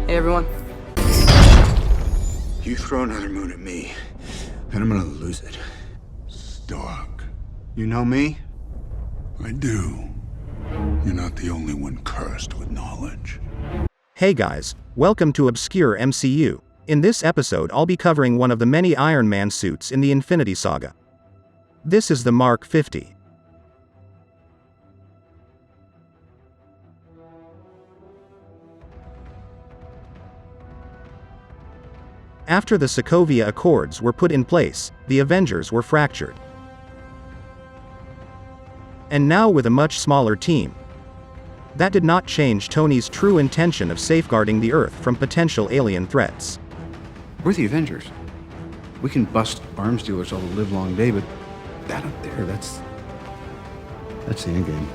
Hey, everyone. You throw another moon at me, and I'm gonna lose it. Stark. You know me? I do. You're not the only one cursed with knowledge. Hey guys, welcome to Obscure MCU. In this episode I'll be covering one of the many Iron Man suits in the Infinity Saga. This is the Mark 50. After the Sokovia Accords were put in place, the Avengers were fractured. And now with a much smaller team. That did not change Tony's true intention of safeguarding the Earth from potential alien threats. We're the Avengers. We can bust arms dealers all the livelong day, but that up there, that's the end game.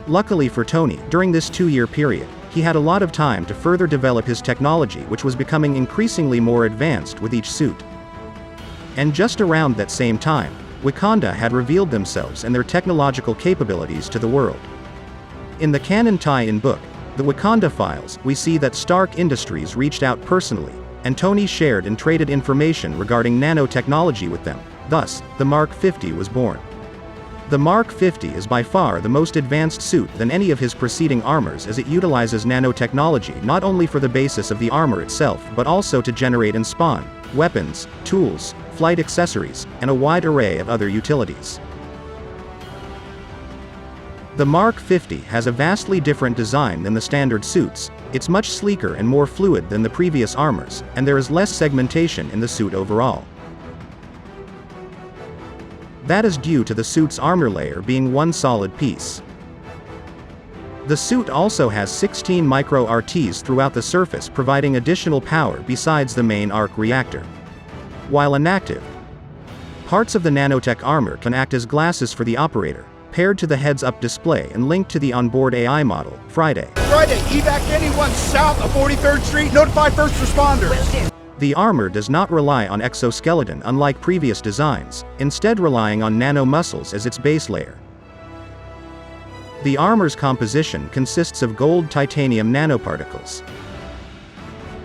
Luckily for Tony, during this 2-year period, he had a lot of time to further develop his technology, which was becoming increasingly more advanced with each suit. And just around that same time, Wakanda had revealed themselves and their technological capabilities to the world. In the canon tie-in book, The Wakanda Files, we see that Stark Industries reached out personally, and Tony shared and traded information regarding nanotechnology with them. Thus, the Mark 50 was born. The Mark 50 is by far the most advanced suit than any of his preceding armors, as it utilizes nanotechnology not only for the basis of the armor itself but also to generate and spawn weapons, tools, flight accessories, and a wide array of other utilities. The Mark 50 has a vastly different design than the standard suits. It's much sleeker and more fluid than the previous armors, and there is less segmentation in the suit overall. That is due to the suit's armor layer being one solid piece. The suit also has 16 micro-RTs throughout the surface, providing additional power besides the main arc reactor. While inactive, parts of the nanotech armor can act as glasses for the operator, paired to the heads-up display and linked to the onboard AI model, Friday. Friday, evac anyone south of 43rd Street, notify first responders. The armor does not rely on exoskeleton unlike previous designs, instead relying on nanomuscles as its base layer. The armor's composition consists of gold titanium nanoparticles.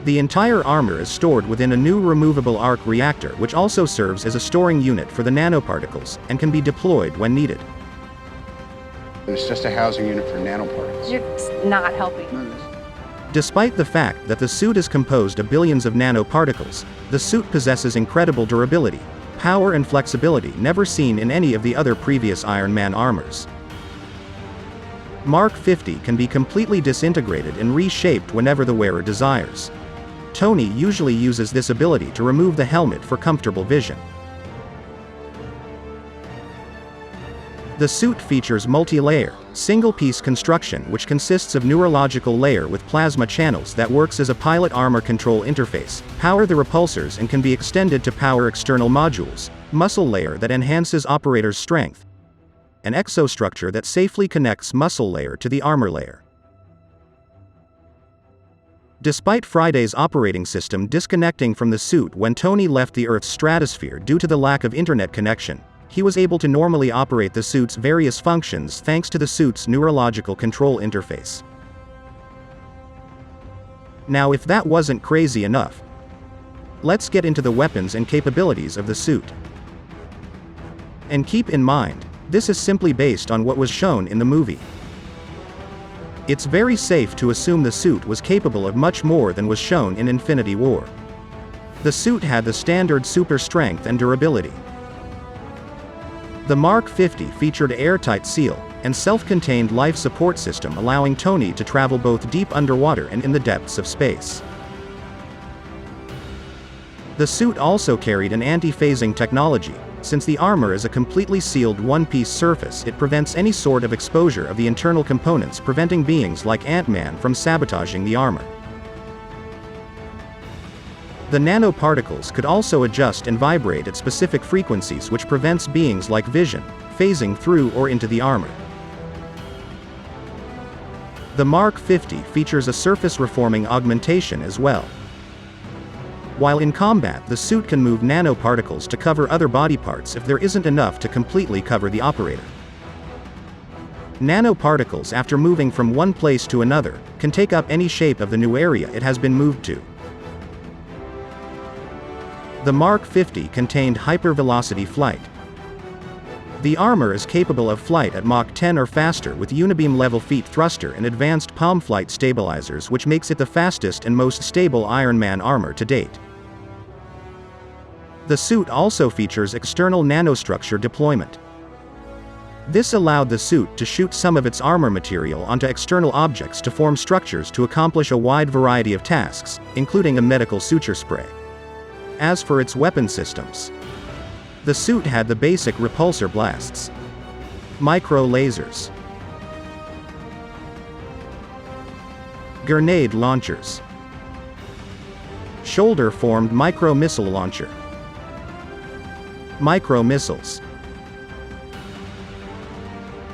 The entire armor is stored within a new removable arc reactor, which also serves as a storing unit for the nanoparticles, and can be deployed when needed. It's just a housing unit for nanoparticles. You're not helping. Despite the fact that the suit is composed of billions of nanoparticles, the suit possesses incredible durability, power and flexibility never seen in any of the other previous Iron Man armors. Mark 50 can be completely disintegrated and reshaped whenever the wearer desires. Tony usually uses this ability to remove the helmet for comfortable vision. The suit features multi-layer, single-piece construction which consists of neurological layer with plasma channels that works as a pilot armor control interface, power the repulsors and can be extended to power external modules, muscle layer that enhances operator's strength, an exostructure that safely connects muscle layer to the armor layer. Despite Friday's operating system disconnecting from the suit when Tony left the Earth's stratosphere due to the lack of internet connection, he was able to normally operate the suit's various functions thanks to the suit's neurological control interface. Now, if that wasn't crazy enough, let's get into the weapons and capabilities of the suit. And keep in mind, this is simply based on what was shown in the movie. It's very safe to assume the suit was capable of much more than was shown in Infinity War. The suit had the standard super strength and durability. The Mark 50 featured airtight seal and self-contained life support system, allowing Tony to travel both deep underwater and in the depths of space. The suit also carried an anti-phasing technology. Since the armor is a completely sealed one-piece surface, it prevents any sort of exposure of the internal components, preventing beings like Ant-Man from sabotaging the armor. The nanoparticles could also adjust and vibrate at specific frequencies, which prevents beings like Vision phasing through or into the armor. The Mark 50 features a surface reforming augmentation as well. While in combat, the suit can move nanoparticles to cover other body parts if there isn't enough to completely cover the operator. Nanoparticles, after moving from one place to another, can take up any shape of the new area it has been moved to. The Mark 50 contained hypervelocity flight. The armor is capable of flight at Mach 10 or faster with unibeam level feet thruster and advanced palm flight stabilizers, which makes it the fastest and most stable Iron Man armor to date. The suit also features external nanostructure deployment. This allowed the suit to shoot some of its armor material onto external objects to form structures to accomplish a wide variety of tasks, including a medical suture spray. As for its weapon systems, the suit had the basic repulsor blasts, micro lasers, grenade launchers, shoulder-formed micro-missile launcher, micro-missiles,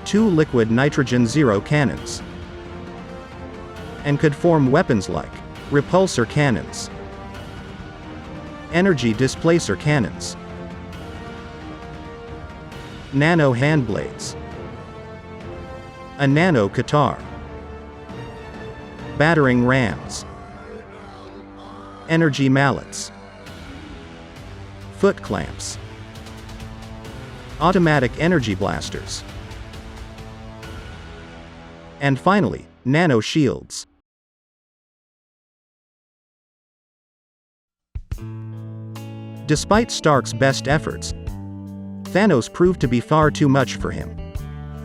2 liquid nitrogen zero cannons, and could form weapons like repulsor cannons, energy displacer cannons, nano handblades, a nano katar, battering rams, energy mallets, foot clamps, automatic energy blasters, and finally, nano shields. Despite Stark's best efforts, Thanos proved to be far too much for him.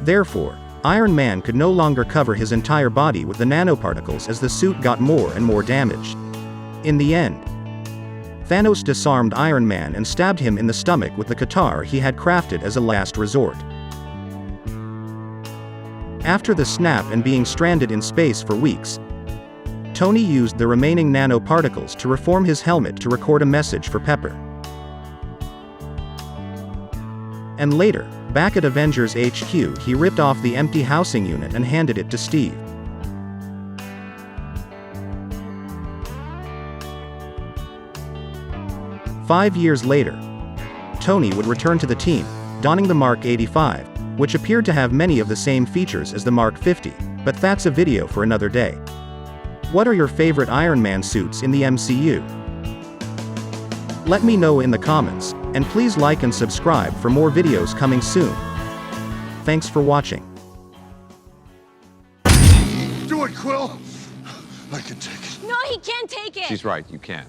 Therefore, Iron Man could no longer cover his entire body with the nanoparticles as the suit got more and more damaged. In the end, Thanos disarmed Iron Man and stabbed him in the stomach with the katar he had crafted as a last resort. After the snap and being stranded in space for weeks, Tony used the remaining nanoparticles to reform his helmet to record a message for Pepper. And later, back at Avengers HQ, he ripped off the empty housing unit and handed it to Steve. Five years later, Tony would return to the team, donning the Mark 85, which appeared to have many of the same features as the Mark 50, but that's a video for another day. What are your favorite Iron Man suits in the MCU? Let me know in the comments, and please like and subscribe for more videos coming soon. Thanks for watching. Do it, Quill! I can take it. No, he can't take it. She's right, you can't.